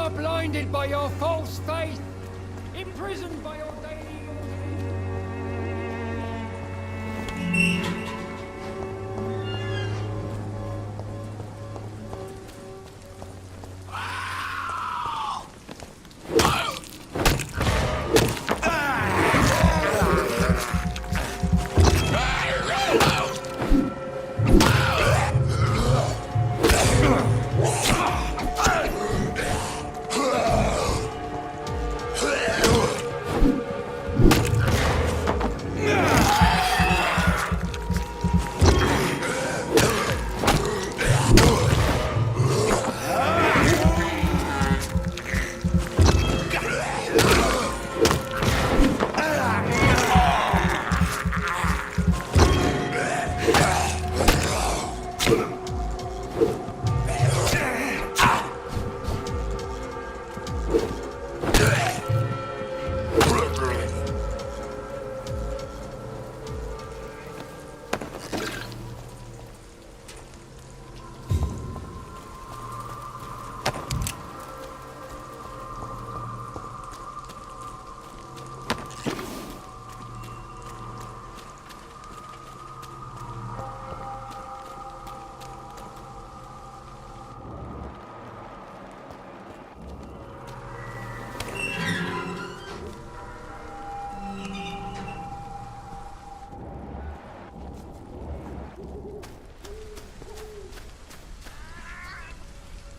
are blinded by your false faith, imprisoned by your daily...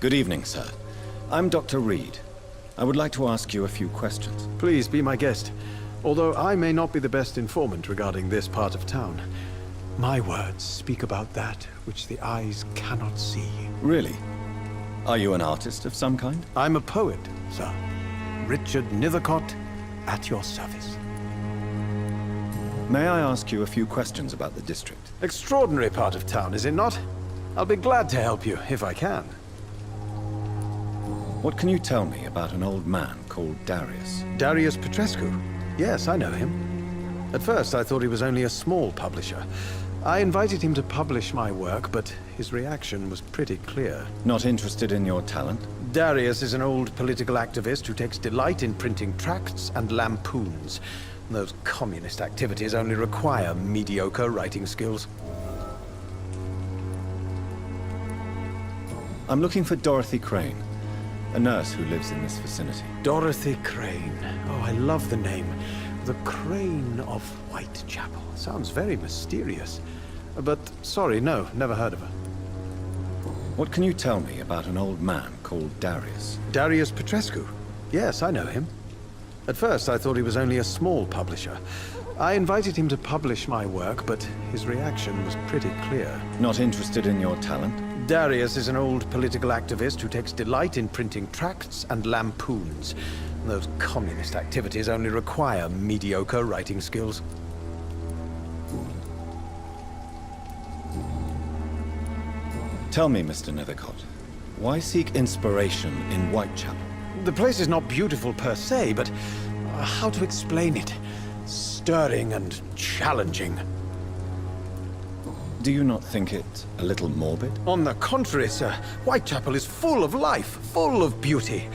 Good evening, sir. I'm Dr. Reid. I would like to ask you a few questions. Please be my guest. Although I may not be the best informant regarding this part of town, my words speak about that which the eyes cannot see. Really? Are you an artist of some kind? I'm a poet, sir. Richard Nethercott, at your service. May I ask you a few questions about the district? Extraordinary part of town, is it not? I'll be glad to help you, if I can. What can you tell me about an old man called Darius? Darius Petrescu? Yes, I know him. At first, I thought he was only a small publisher. I invited him to publish my work, but his reaction was pretty clear. Not interested in your talent? Darius is an old political activist who takes delight in printing tracts and lampoons. Those communist activities only require mediocre writing skills. I'm looking for Dorothy Crane, a nurse who lives in this vicinity. Dorothy Crane. Oh, I love the name. The Crane of Whitechapel. Sounds very mysterious. But, sorry, no, never heard of her. What can you tell me about an old man called Darius? Darius Petrescu? Yes, I know him. At first, I thought he was only a small publisher. I invited him to publish my work, but his reaction was pretty clear. Not interested in your talent? Darius is an old political activist who takes delight in printing tracts and lampoons. Those communist activities only require mediocre writing skills. Tell me, Mr. Nethercott, why seek inspiration in Whitechapel? The place is not beautiful per se, but how to explain it? Stirring and challenging. Do you not think it a little morbid? On the contrary, sir. Whitechapel is full of life, full of beauty.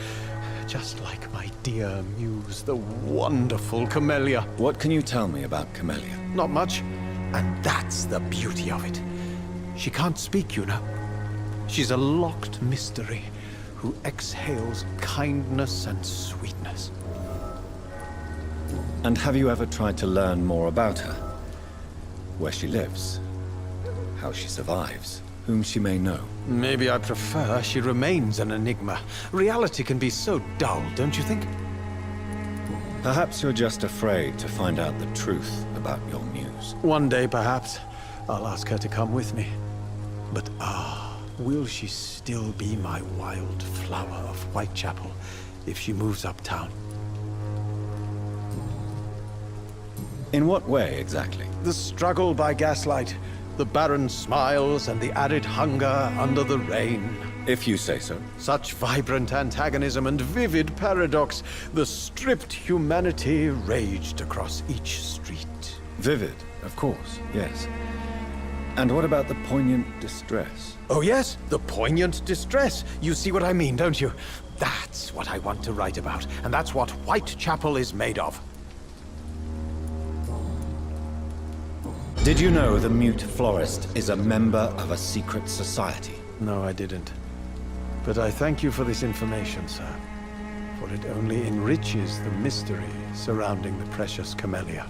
Just like my dear muse, the wonderful Camellia. What can you tell me about Camellia? Not much. And that's the beauty of it. She can't speak, you know. She's a locked mystery who exhales kindness and sweetness. And have you ever tried to learn more about her? Where she lives? How she survives? Whom she may know? Maybe I prefer she remains an enigma. Reality can be so dull, don't you think? Perhaps you're just afraid to find out the truth about your muse. One day, perhaps, I'll ask her to come with me. But will she still be my wild flower of Whitechapel if she moves uptown? In what way, exactly? The struggle by gaslight, the barren smiles and the arid hunger under the rain. If you say so. Such vibrant antagonism and vivid paradox, the stripped humanity raged across each street. Vivid, of course, yes. And what about the poignant distress? Oh yes, the poignant distress. You see what I mean, don't you? That's what I want to write about, and that's what Whitechapel is made of. Did you know the Mute Florist is a member of a secret society? No, I didn't. But I thank you for this information, sir. For it only enriches the mystery surrounding the precious camellia.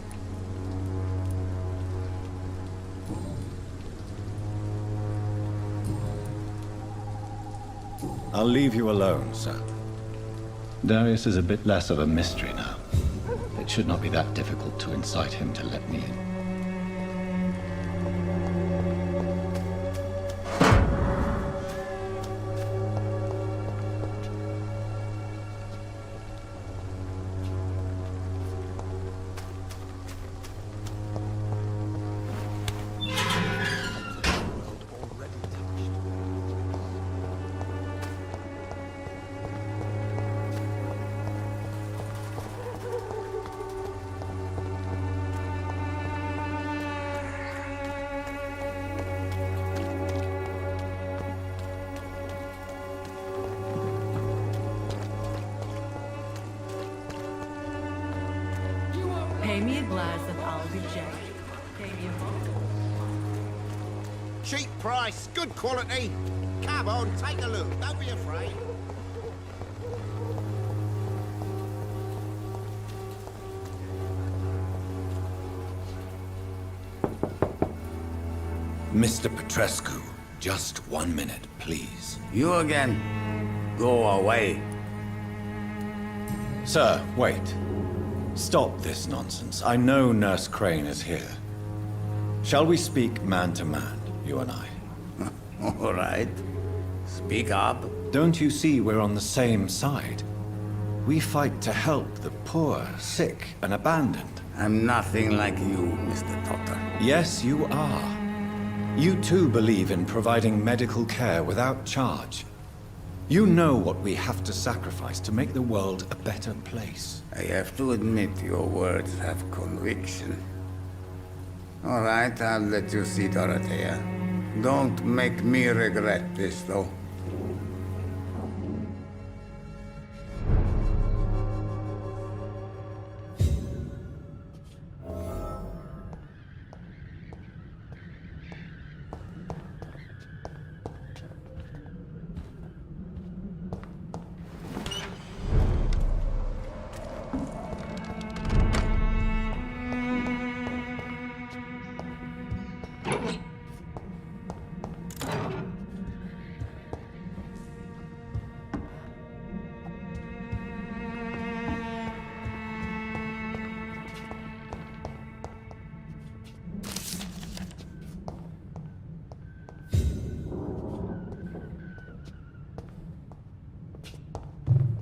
I'll leave you alone, sir. Darius is a bit less of a mystery now. It should not be that difficult to incite him to let me in. Pay me a glass and I'll be Jack. Pay me a bottle. Cheap price, good quality. Come on, take a look. Don't be afraid. Mr. Petrescu, just 1 minute, please. You again? Go away. Sir, wait. Stop this nonsense. I know Nurse Crane is here. Shall we speak man to man, you and I? All right. Speak up. Don't you see we're on the same side? We fight to help the poor, sick, and abandoned. I'm nothing like you, Mr. Doctor. Yes, you are. You too believe in providing medical care without charge. You know what we have to sacrifice to make the world a better place. I have to admit your words have conviction. All right, I'll let you see Dorothea. Don't make me regret this, though.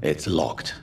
It's locked.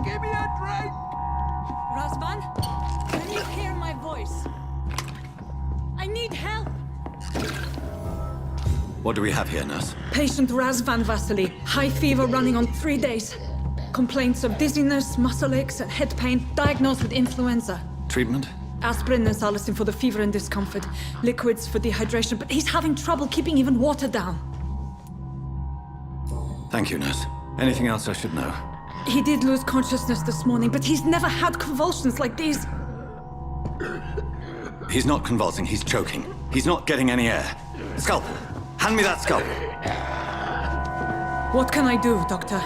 Give me a drink! Razvan, can you hear my voice? I need help! What do we have here, nurse? Patient Razvan Vasily, high fever running on 3 days. Complaints of dizziness, muscle aches, and head pain, diagnosed with influenza. Treatment? Aspirin and salicin for the fever and discomfort. Liquids for dehydration, but he's having trouble keeping even water down. Thank you, nurse. Anything else I should know? He did lose consciousness this morning, but he's never had convulsions like these. He's not convulsing, he's choking. He's not getting any air. Scalpel! Hand me that scalpel! What can I do, Doctor?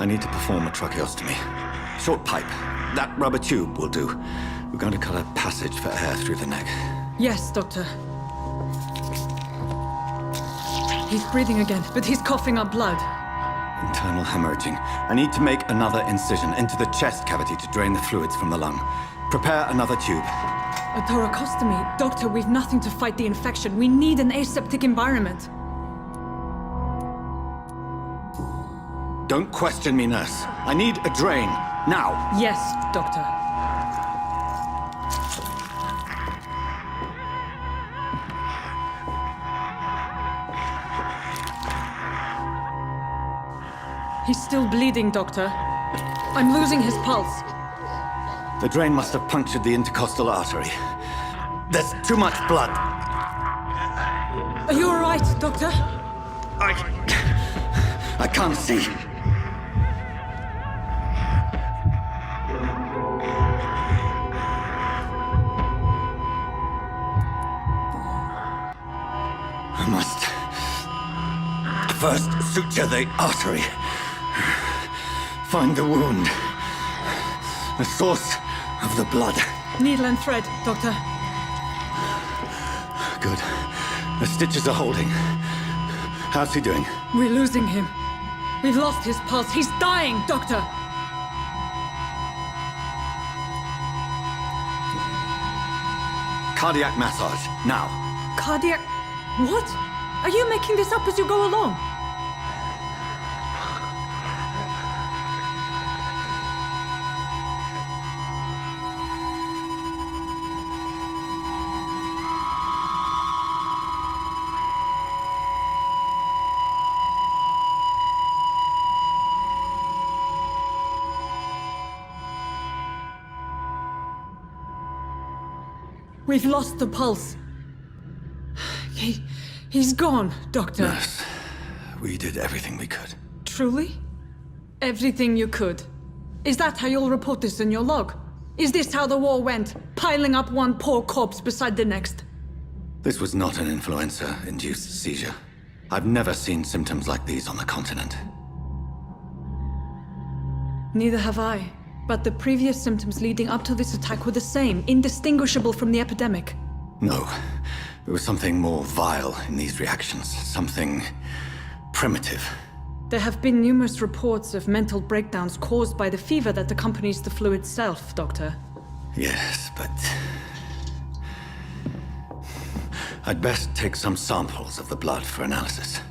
I need to perform a tracheostomy. Short pipe. That rubber tube will do. We're going to cut a passage for air through the neck. Yes, Doctor. He's breathing again, but he's coughing up blood. Internal hemorrhaging. I need to make another incision into the chest cavity to drain the fluids from the lung. Prepare another tube. A thoracostomy? Doctor, we've nothing to fight the infection. We need an aseptic environment. Don't question me, nurse. I need a drain. Now. Yes, Doctor. He's still bleeding, Doctor. I'm losing his pulse. The drain must have punctured the intercostal artery. There's too much blood. Are you all right, Doctor? I can't see. I must first suture the artery. Find the wound. The source of the blood. Needle and thread, Doctor. Good. The stitches are holding. How's he doing? We're losing him. We've lost his pulse. He's dying, Doctor! Cardiac massage, now. Cardiac... What? Are you making this up as you go along? We've lost the pulse. He's gone, Doctor. Nurse, we did everything we could. Truly? Everything you could. Is that how you'll report this in your log? Is this how the war went? Piling up one poor corpse beside the next? This was not an influenza-induced seizure. I've never seen symptoms like these on the continent. Neither have I. But the previous symptoms leading up to this attack were the same, indistinguishable from the epidemic. No. There was something more vile in these reactions. Something primitive. There have been numerous reports of mental breakdowns caused by the fever that accompanies the flu itself, Doctor. Yes, but... I'd best take some samples of the blood for analysis.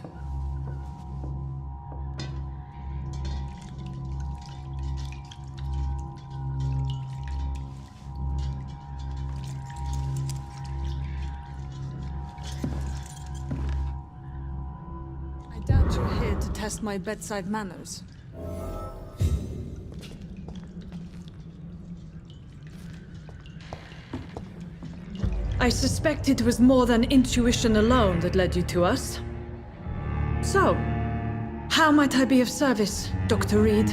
You're here to test my bedside manners. I suspect it was more than intuition alone that led you to us. So, how might I be of service, Dr. Reid?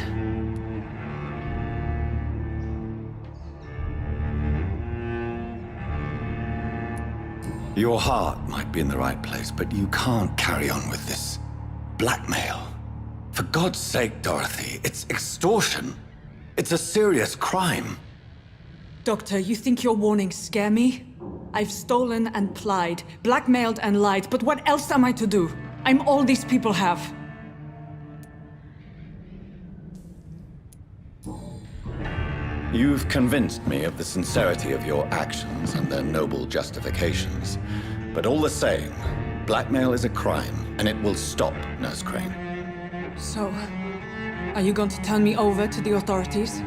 Your heart might be in the right place, but you can't carry on with this. Blackmail. For God's sake, Dorothy, it's extortion. It's a serious crime. Doctor, you think your warnings scare me? I've stolen and plied, blackmailed and lied, but what else am I to do? I'm all these people have. You've convinced me of the sincerity of your actions and their noble justifications. But all the same, blackmail is a crime, and it will stop, Nurse Crane. So, are you going to turn me over to the authorities?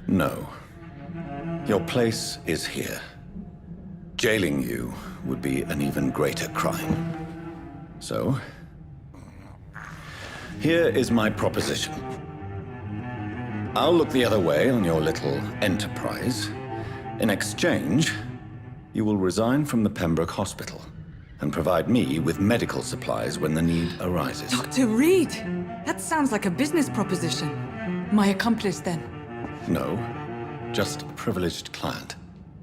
No. Your place is here. Jailing you would be an even greater crime. So, here is my proposition. I'll look the other way on your little enterprise. In exchange, you will resign from the Pembroke Hospital and provide me with medical supplies when the need arises. Dr. Reid! That sounds like a business proposition. My accomplice, then. No, just a privileged client.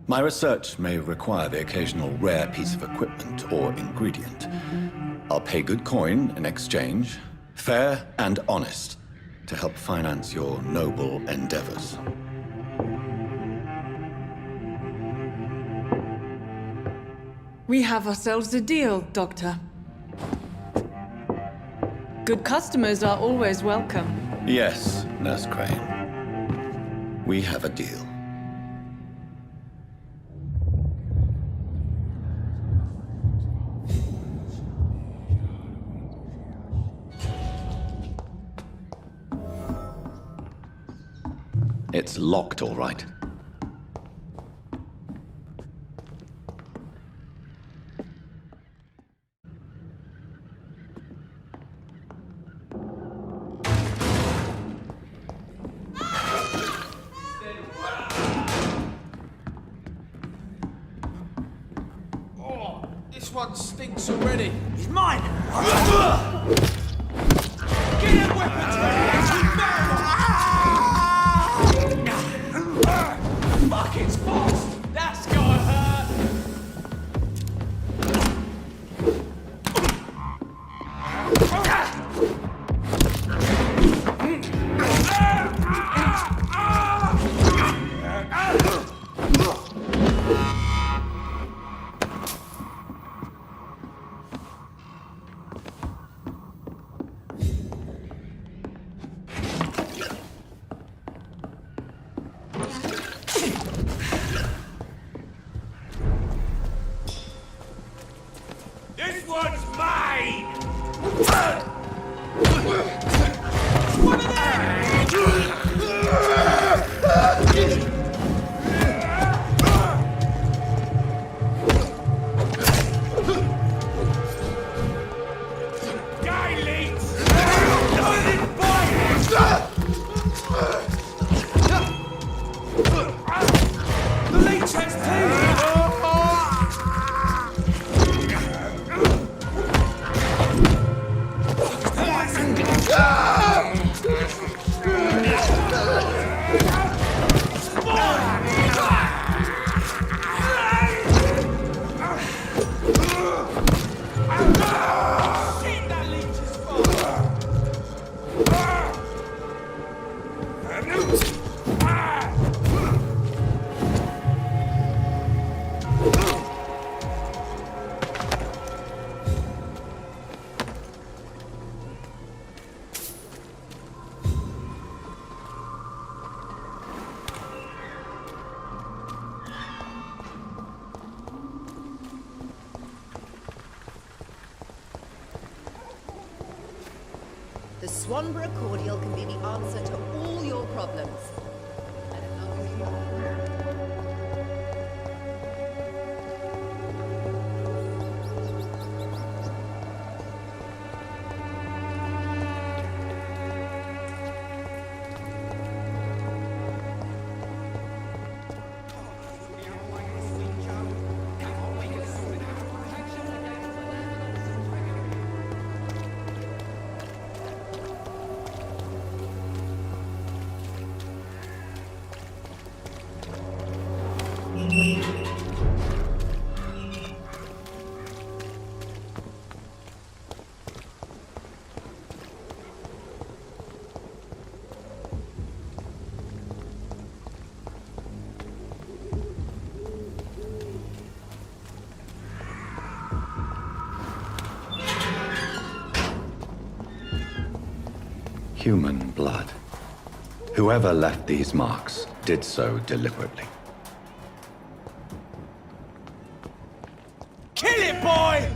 My research may require the occasional rare piece of equipment or ingredient. I'll pay good coin in exchange, fair and honest, to help finance your noble endeavors. We have ourselves a deal, Doctor. Good customers are always welcome. Yes, Nurse Crane. We have a deal. It's locked, all right. This one stinks already. He's mine! Get your weapons ready! Fuck, it's fast! That's gotta hurt! This one's mine! One of Die, leech! The leech has teeth! The Swanborough cordial can be the answer to all your problems. Human blood. Whoever left these marks did so deliberately. Kill it, boy!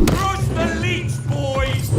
Crush the leech, boys!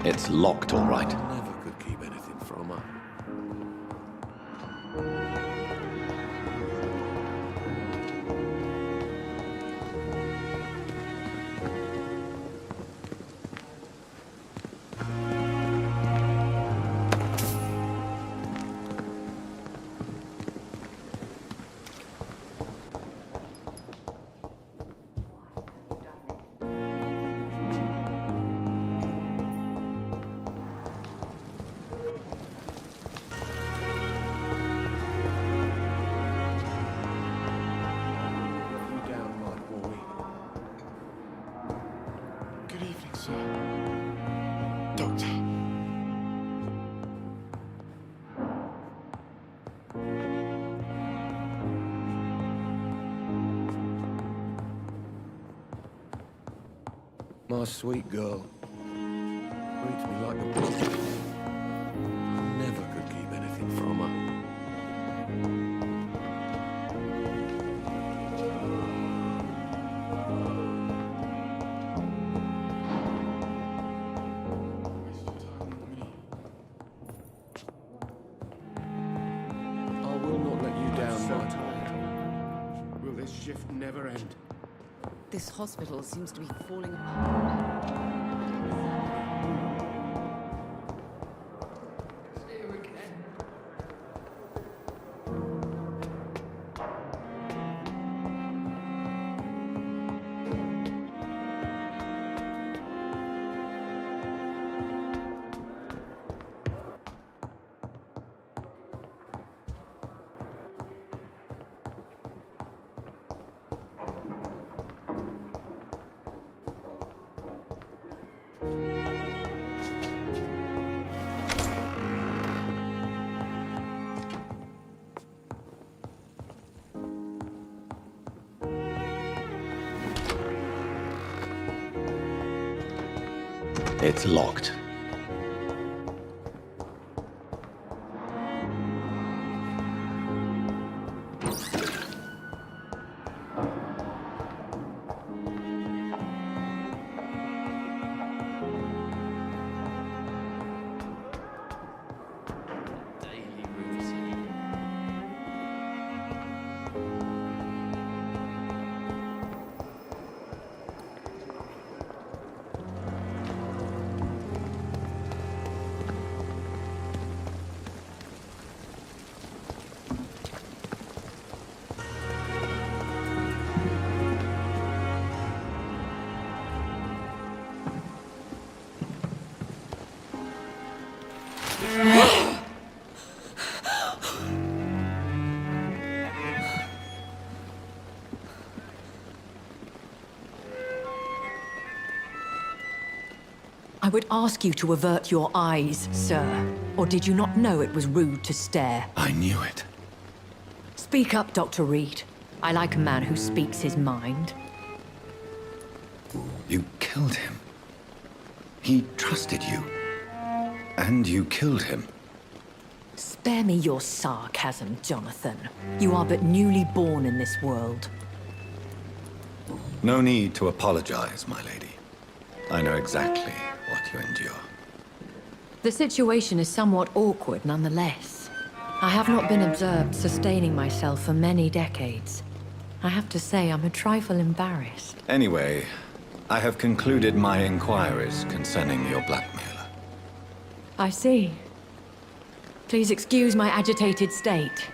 It's locked, all right. Never could keep anything from her. nice, sweet girl. Treats me like a brother. Never could keep anything from her. I will not let you down, my child. Will this shift never end? This hospital seems to be falling apart. It's locked. I would ask you to avert your eyes, sir. Or did you not know it was rude to stare? I knew it. Speak up, Dr. Reid. I like a man who speaks his mind. You killed him. He trusted you. And you killed him. Spare me your sarcasm, Jonathan. You are but newly born in this world. No need to apologize, my lady. I know exactly what you endure. The situation is somewhat awkward nonetheless. I have not been observed sustaining myself for many decades. I have to say I'm a trifle embarrassed. Anyway, I have concluded my inquiries concerning your blackmailer. I see. Please excuse my agitated state.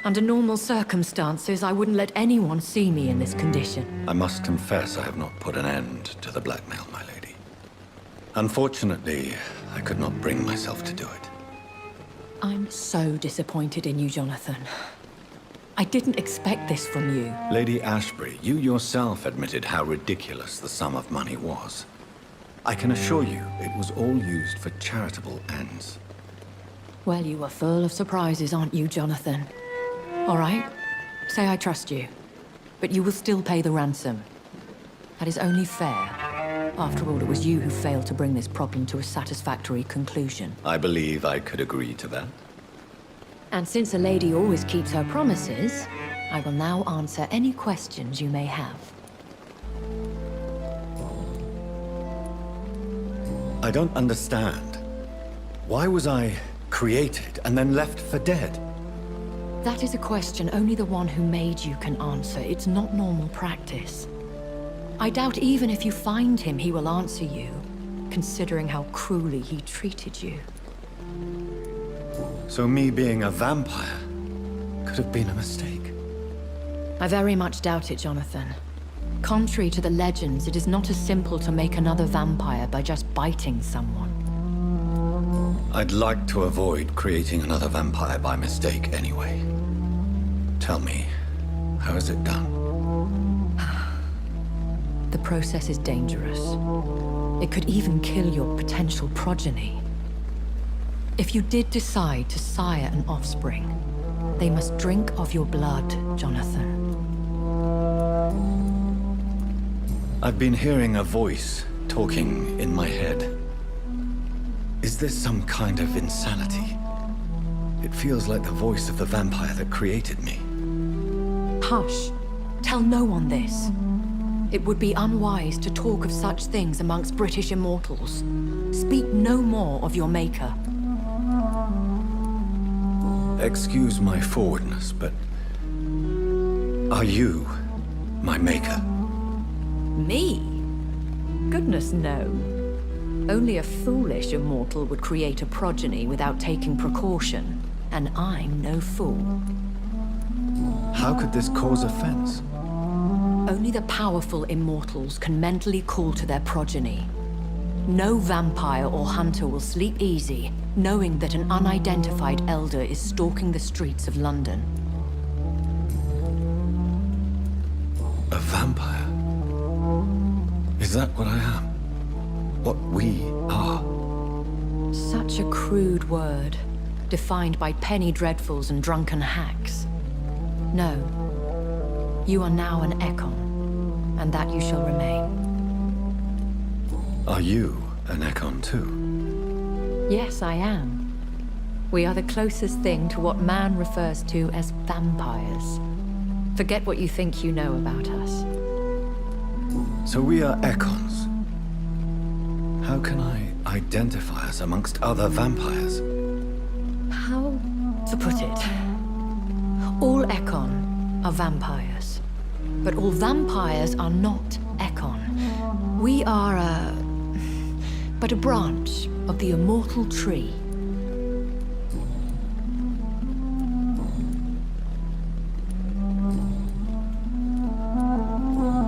Under normal circumstances, I wouldn't let anyone see me in this condition. I must confess I have not put an end to the blackmail, my lady. Unfortunately, I could not bring myself to do it. I'm so disappointed in you, Jonathan. I didn't expect this from you. Lady Ashbury, you yourself admitted how ridiculous the sum of money was. I can assure you it was all used for charitable ends. Well, you are full of surprises, aren't you, Jonathan? All right, say I trust you, but you will still pay the ransom. That is only fair. After all, it was you who failed to bring this problem to a satisfactory conclusion. I believe I could agree to that. And since a lady always keeps her promises, I will now answer any questions you may have. I don't understand. Why was I created and then left for dead? That is a question only the one who made you can answer. It's not normal practice. I doubt even if you find him, he will answer you, considering how cruelly he treated you. So me being a vampire could have been a mistake. I very much doubt it, Jonathan. Contrary to the legends, it is not as simple to make another vampire by just biting someone. I'd like to avoid creating another vampire by mistake anyway. Tell me, how is it done? The process is dangerous. It could even kill your potential progeny. If you did decide to sire an offspring, they must drink of your blood, Jonathan. I've been hearing a voice talking in my head. Is this some kind of insanity? It feels like the voice of the vampire that created me. Hush. Tell no one this. It would be unwise to talk of such things amongst British immortals. Speak no more of your maker. Excuse my forwardness, but... are you my maker? Me? Goodness, no. Only a foolish immortal would create a progeny without taking precaution, and I'm no fool. How could this cause offense? Only the powerful immortals can mentally call to their progeny. No vampire or hunter will sleep easy, knowing that an unidentified elder is stalking the streets of London. A vampire? Is that what I am? What we are? Such a crude word, defined by penny dreadfuls and drunken hacks. No. You are now an Ekon, and that you shall remain. Are you an Ekon too? Yes, I am. We are the closest thing to what man refers to as vampires. Forget what you think you know about us. So we are Ekons. How can I identify us amongst other vampires? How to put it? All Ekon are vampires. But all vampires are not Ekon. We are but a branch of the immortal tree.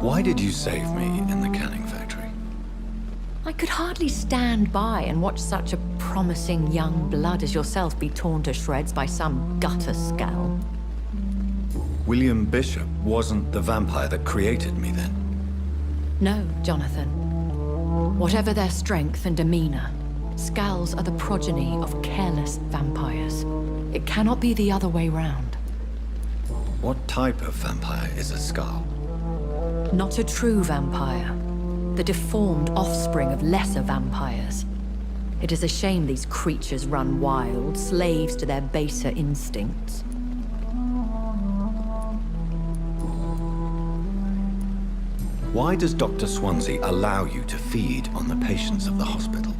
Why did you save me in the canning factory? I could hardly stand by and watch such a promising young blood as yourself be torn to shreds by some gutter scowl. William Bishop wasn't the vampire that created me then? No, Jonathan. Whatever their strength and demeanor, Scowls are the progeny of careless vampires. It cannot be the other way round. What type of vampire is a Skull? Not a true vampire. The deformed offspring of lesser vampires. It is a shame these creatures run wild, slaves to their baser instincts. Why does Dr. Swansea allow you to feed on the patients of the hospital?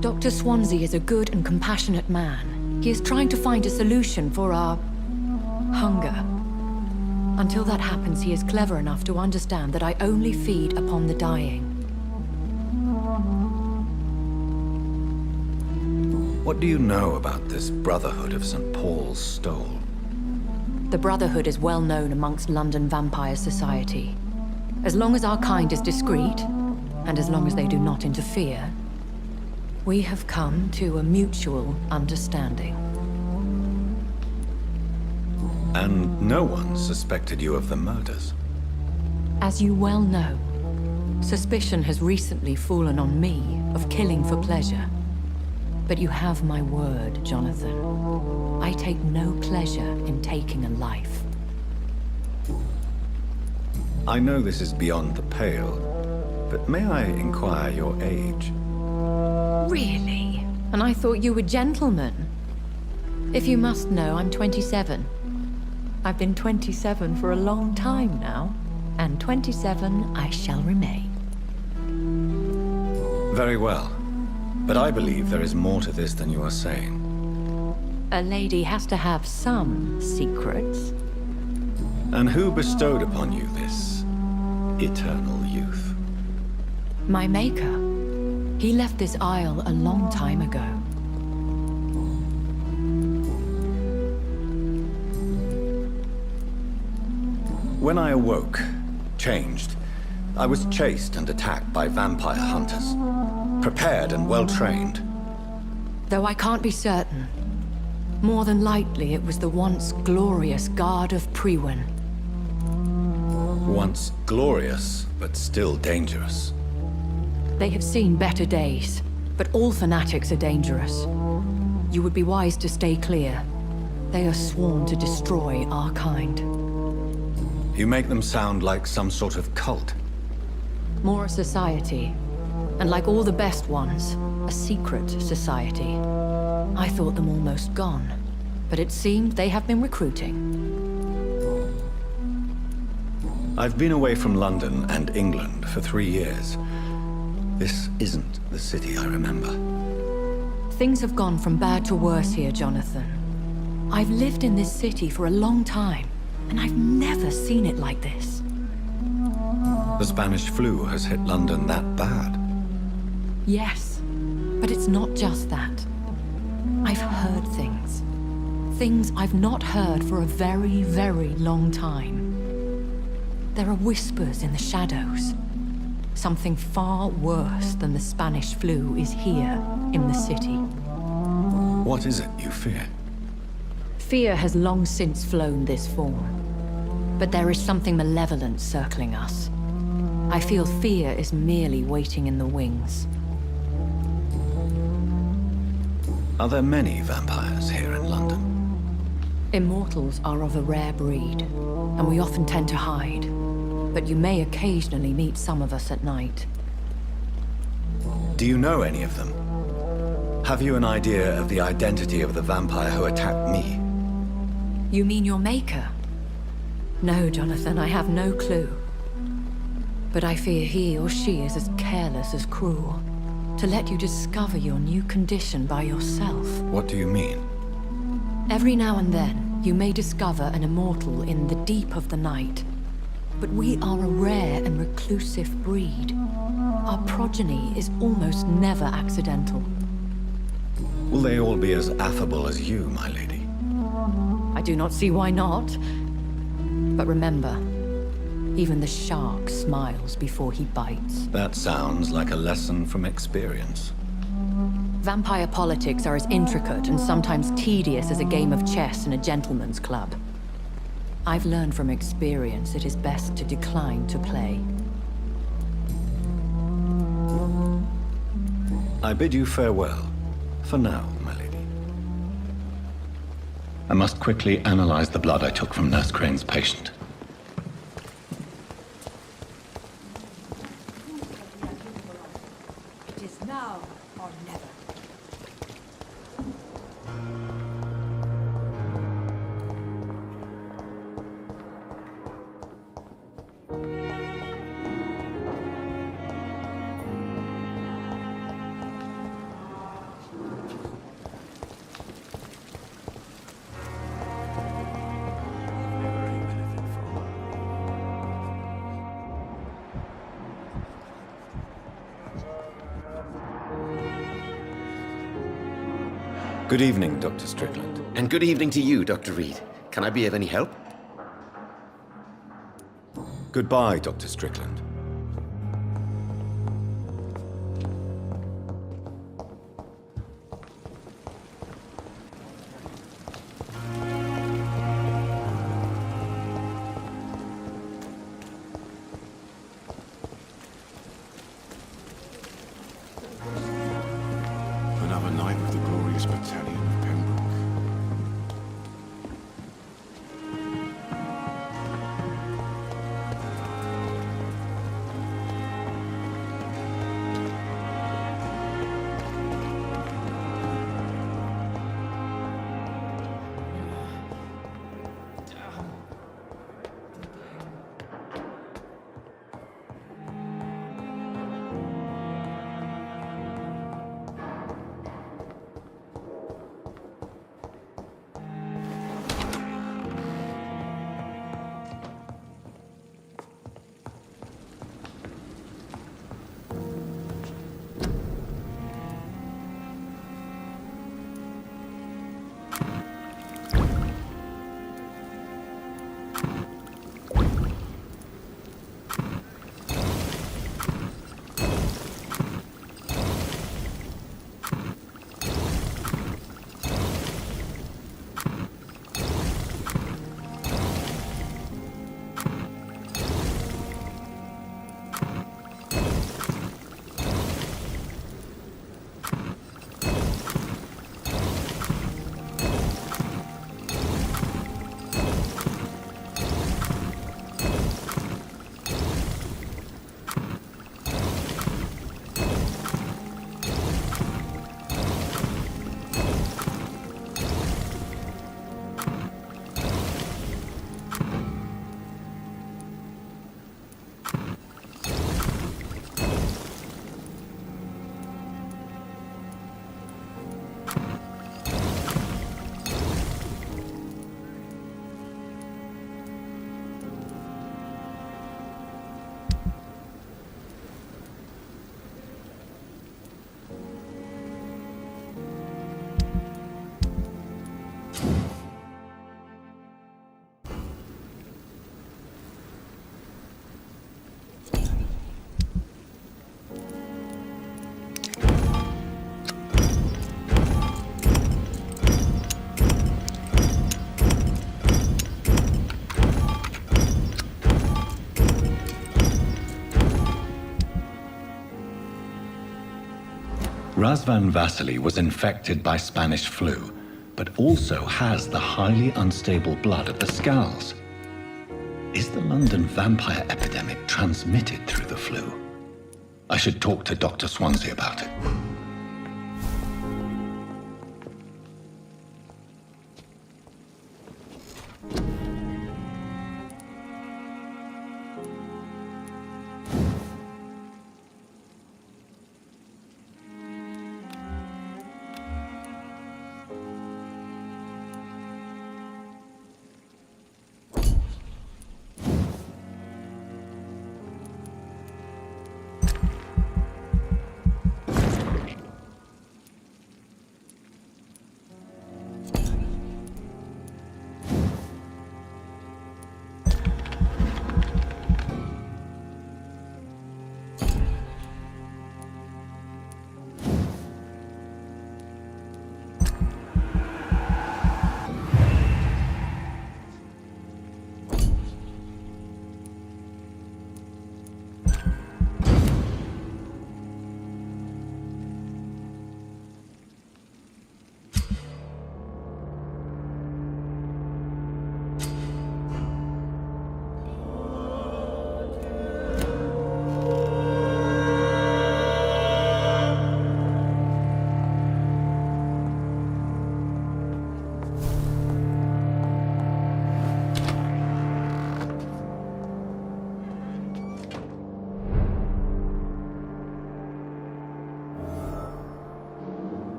Dr. Swansea is a good and compassionate man. He is trying to find a solution for our hunger. Until that happens, he is clever enough to understand that I only feed upon the dying. What do you know about this Brotherhood of St. Paul's Stole? The Brotherhood is well known amongst London vampire society. As long as our kind is discreet, and as long as they do not interfere, we have come to a mutual understanding. And no one suspected you of the murders? As you well know, suspicion has recently fallen on me of killing for pleasure. But you have my word, Jonathan. I take no pleasure in taking a life. I know this is beyond the pale, but may I inquire your age? Really? And I thought you were gentlemen. If you must know, I'm 27. I've been 27 for a long time now, and 27 I shall remain. Very well, but I believe there is more to this than you are saying. A lady has to have some secrets. And who bestowed upon you this eternal youth? My maker. He left this isle a long time ago. When I awoke, changed, I was chased and attacked by vampire hunters. Prepared and well-trained. Though I can't be certain. More than likely, it was the once glorious Guard of Priwen. Once glorious, but still dangerous. They have seen better days, but all fanatics are dangerous. You would be wise to stay clear. They are sworn to destroy our kind. You make them sound like some sort of cult. More a society, And like all the best ones, a secret society. I thought them almost gone, but it seemed they have been recruiting. I've been away from London and England for 3 years. This isn't the city I remember. Things have gone from bad to worse here, Jonathan. I've lived in this city for a long time, and I've never seen it like this. The Spanish flu has hit London that bad. Yes, but it's not just that. I've heard things. Things I've not heard for a very, very long time. There are whispers in the shadows. Something far worse than the Spanish flu is here in the city. What is it you fear? Fear has long since flown this form. But there is something malevolent circling us. I feel fear is merely waiting in the wings. Are there many vampires here in London? Immortals are of a rare breed, and we often tend to hide. But you may occasionally meet some of us at night. Do you know any of them? Have you an idea of the identity of the vampire who attacked me? You mean your maker? No, Jonathan, I have no clue. But I fear he or she is as careless as cruel. To let you discover your new condition by yourself. What do you mean? Every now and then, you may discover an immortal in the deep of the night. But we are a rare and reclusive breed. Our progeny is almost never accidental. Will they all be as affable as you, my lady? I do not see why not. But remember, even the shark smiles before he bites. That sounds like a lesson from experience. Vampire politics are as intricate and sometimes tedious as a game of chess in a gentleman's club. I've learned from experience it is best to decline to play. I bid you farewell. For now, my lady. I must quickly analyze the blood I took from Nurse Crane's patient. It is now or never. Good evening, Dr. Strickland. And good evening to you, Dr. Reid. Can I be of any help? Goodbye, Dr. Strickland. Another night with the glorious battalion of Pembroke. Razvan Vasily was infected by Spanish flu, but also has the highly unstable blood of the Skulls. Is the London vampire epidemic transmitted through the flu? I should talk to Dr. Swansea about it.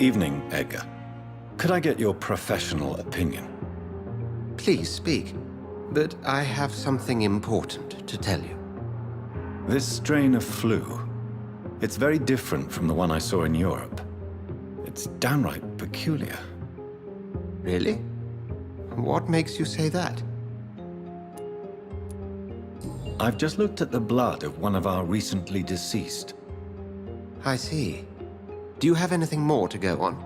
Evening, Edgar. Could I get your professional opinion? Please speak, but I have something important to tell you. This strain of flu, it's very different from the one I saw in Europe. It's downright peculiar. Really? What makes you say that? I've just looked at the blood of one of our recently deceased. I see. Do you have anything more to go on?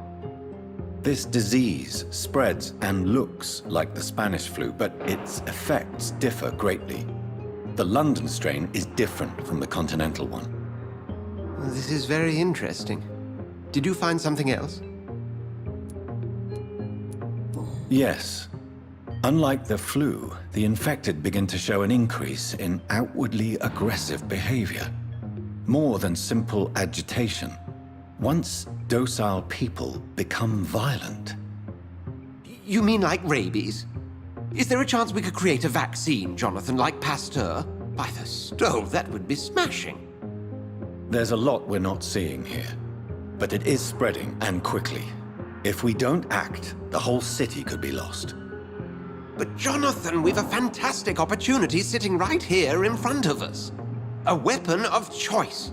This disease spreads and looks like the Spanish flu, but its effects differ greatly. The London strain is different from the continental one. This is very interesting. Did you find something else? Yes. Unlike the flu, the infected begin to show an increase in outwardly aggressive behavior. More than simple agitation. Once docile people become violent. You mean like rabies? Is there a chance we could create a vaccine, Jonathan, like Pasteur? By the stove, that would be smashing. There's a lot we're not seeing here, but it is spreading, and quickly. If we don't act, the whole city could be lost. But Jonathan, we've a fantastic opportunity sitting right here in front of us. A weapon of choice.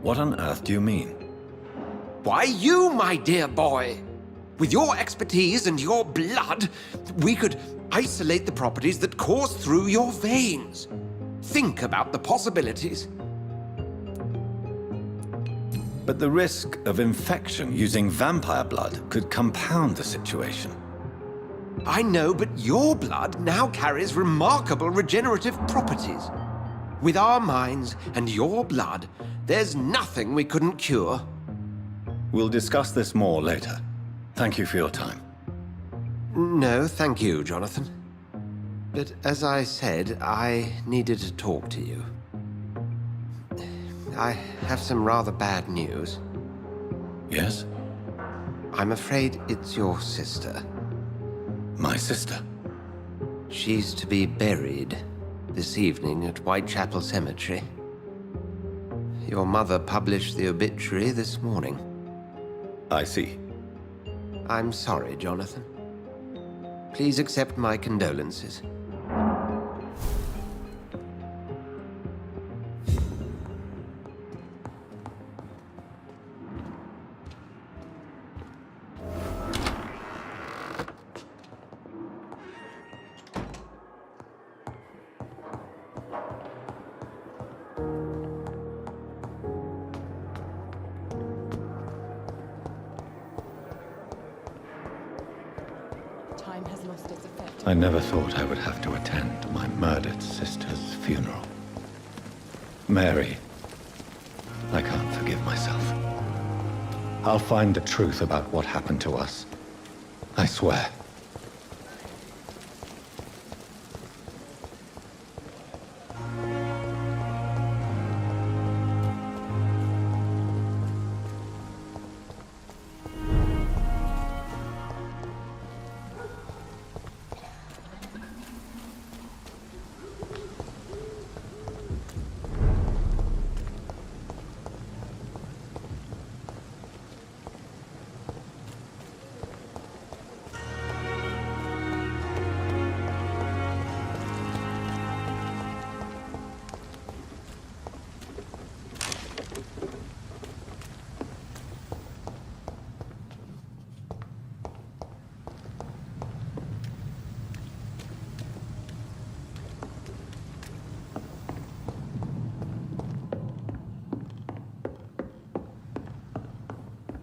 What on earth do you mean? Why, you, my dear boy. With your expertise and your blood, we could isolate the properties that course through your veins. Think about the possibilities. But the risk of infection using vampire blood could compound the situation. I know, but your blood now carries remarkable regenerative properties. With our minds and your blood, there's nothing we couldn't cure. We'll discuss this more later. Thank you for your time. No, thank you, Jonathan. But as I said, I needed to talk to you. I have some rather bad news. Yes? I'm afraid it's your sister. My sister? She's to be buried this evening at Whitechapel Cemetery. Your mother published the obituary this morning. I see. I'm sorry, Jonathan. Please accept my condolences. time has lost its effect. I never thought I would have to attend my murdered sister's funeral. Mary, I can't forgive myself. I'll find the truth about what happened to us. I swear.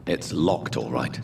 It's locked, all right.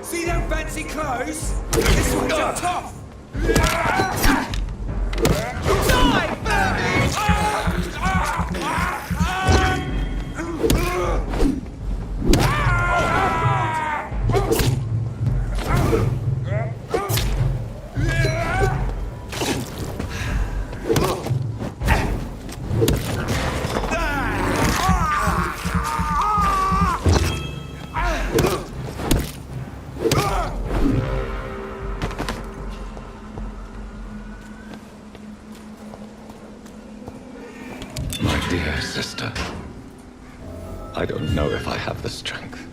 See them fancy clothes? This one's a tough! don't know if I have the strength.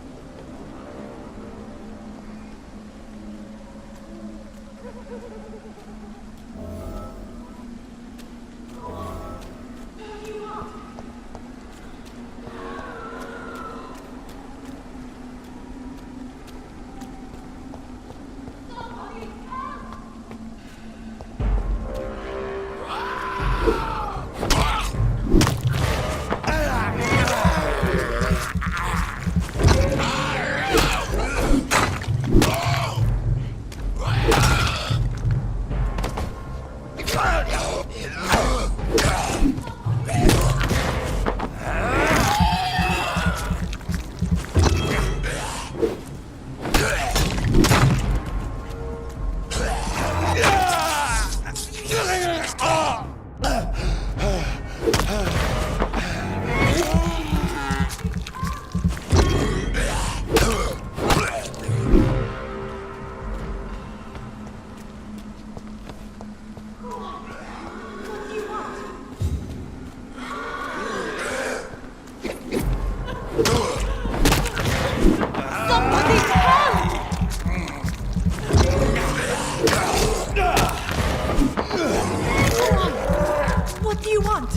What do you want?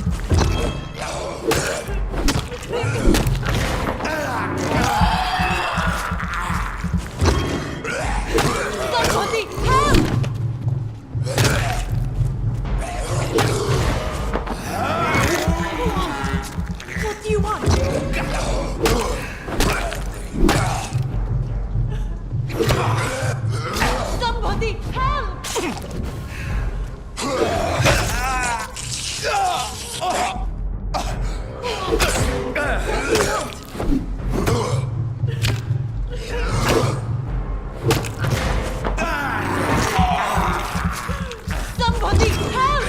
Somebody help! What do you want? Somebody help! Somebody help!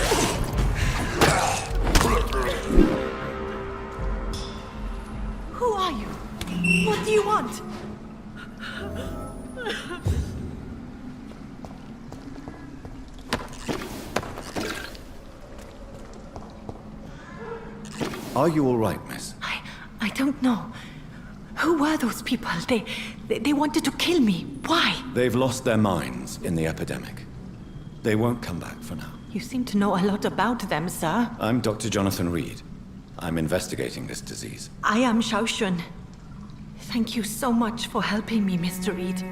Who are you? What do you want? Are you all right, miss? I don't know. Who were those people? They wanted to kill me. Why? They've lost their minds in the epidemic. They won't come back for now. You seem to know a lot about them, sir. I'm Dr. Jonathan Reid. I'm investigating this disease. I am Xiaoxun. Thank you so much for helping me, Mr. Reid.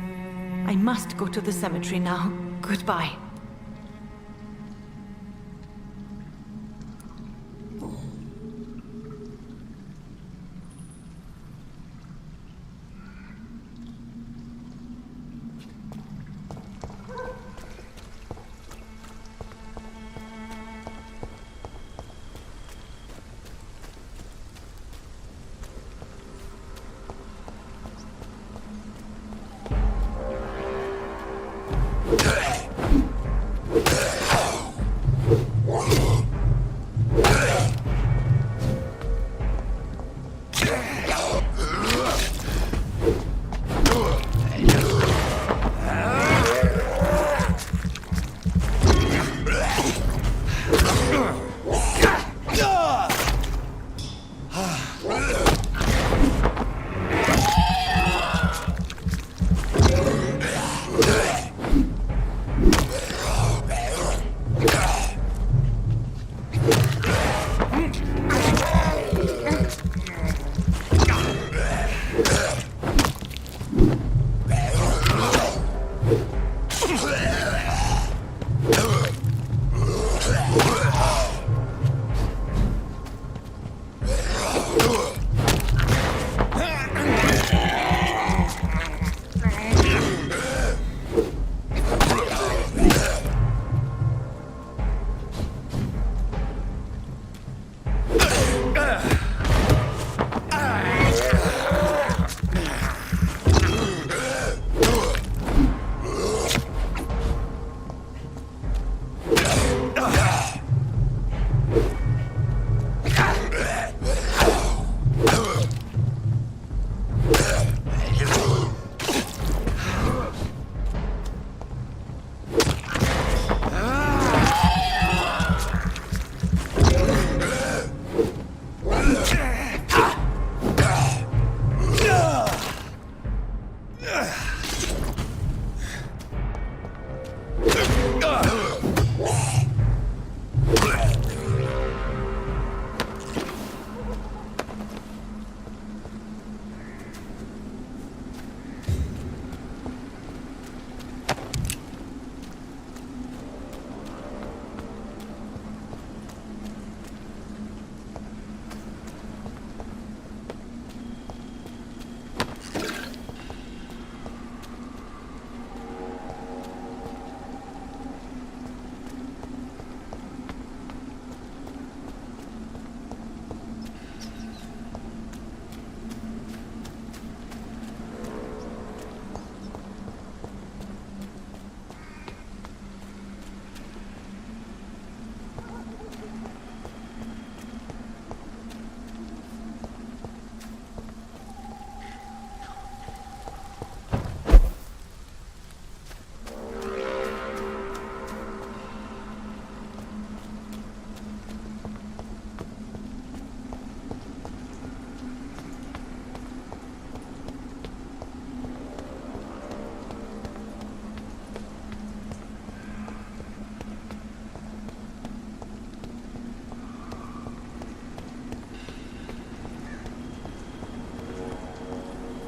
I must go to the cemetery now. Goodbye.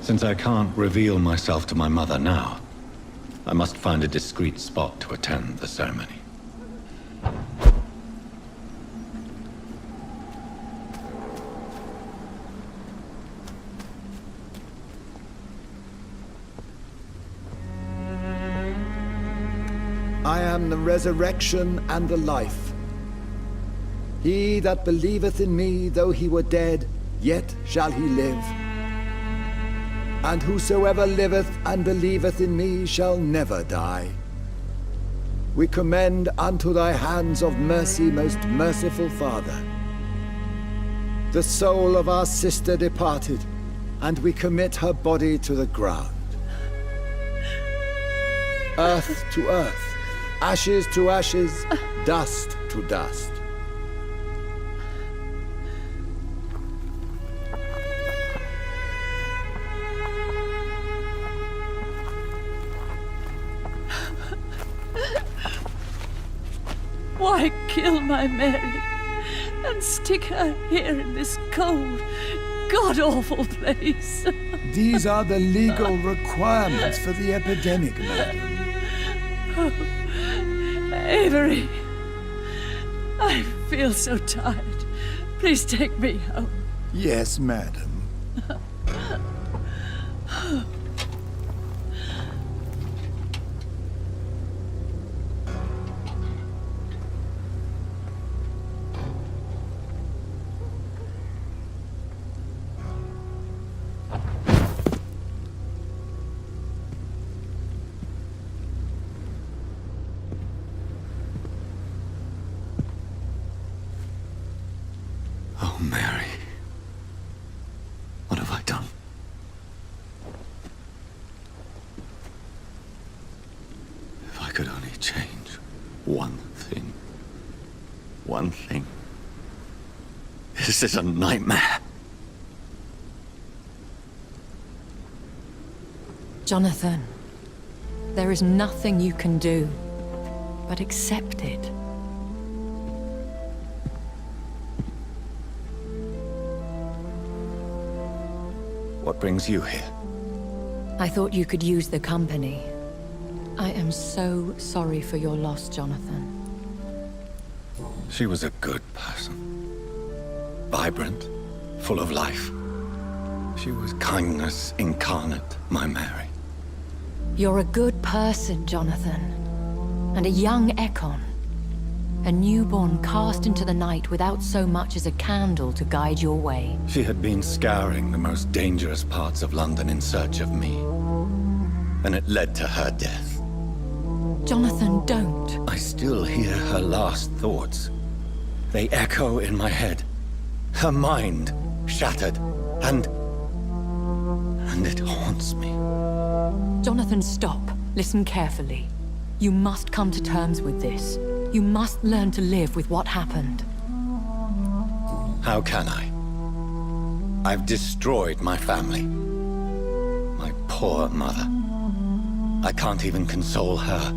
Since I can't reveal myself to my mother now, I must find a discreet spot to attend the ceremony. I am the resurrection and the life. He that believeth in me, though he were dead, yet shall he live. And whosoever liveth and believeth in me shall never die. We commend unto thy hands of mercy, most merciful Father, the soul of our sister departed, and we commit her body to the ground. Earth to earth, ashes to ashes, dust to dust. Why kill my Mary and stick her here in this cold, god-awful place? These are the legal requirements for the epidemic, madam. Oh, Avery, I feel so tired. Please take me home. Yes, madam. Oh, Mary. What have I done? If I could only change one thing. One thing. This is a nightmare. Jonathan, there is nothing you can do but accept it. What brings you here? I thought you could use the company. I am so sorry for your loss, Jonathan. She was a good person. Vibrant, full of life. She was kindness incarnate, my Mary. You're a good person, Jonathan. And a young Ekon. A newborn cast into the night without so much as a candle to guide your way. She had been scouring the most dangerous parts of London in search of me. And it led to her death. Jonathan, don't. I still hear her last thoughts. They echo in my head. Her mind shattered, and it haunts me. Jonathan, stop. Listen carefully. You must come to terms with this. You must learn to live with what happened. How can I? I've destroyed my family. My poor mother. I can't even console her.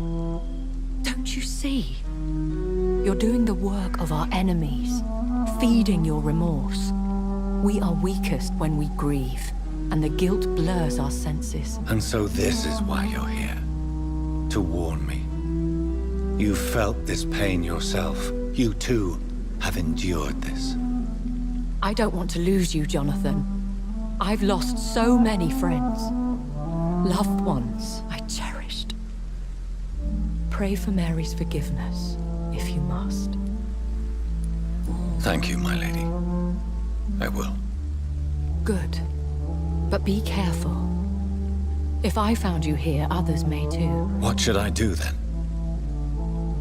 Don't you see? You're doing the work of our enemies, feeding your remorse. We are weakest when we grieve, and the guilt blurs our senses. And so this is why you're here. To warn me. You've felt this pain yourself. You too have endured this. I don't want to lose you, Jonathan. I've lost so many friends. Loved ones I cherished. Pray for Mary's forgiveness, if you must. Thank you, my lady. I will. Good. But be careful. If I found you here, others may too. What should I do then?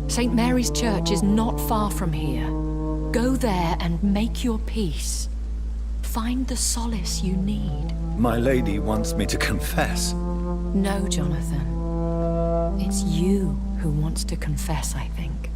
St. Mary's Church is not far from here. Go there and make your peace. Find the solace you need. My lady wants me to confess. No, Jonathan. It's you who wants to confess, I think.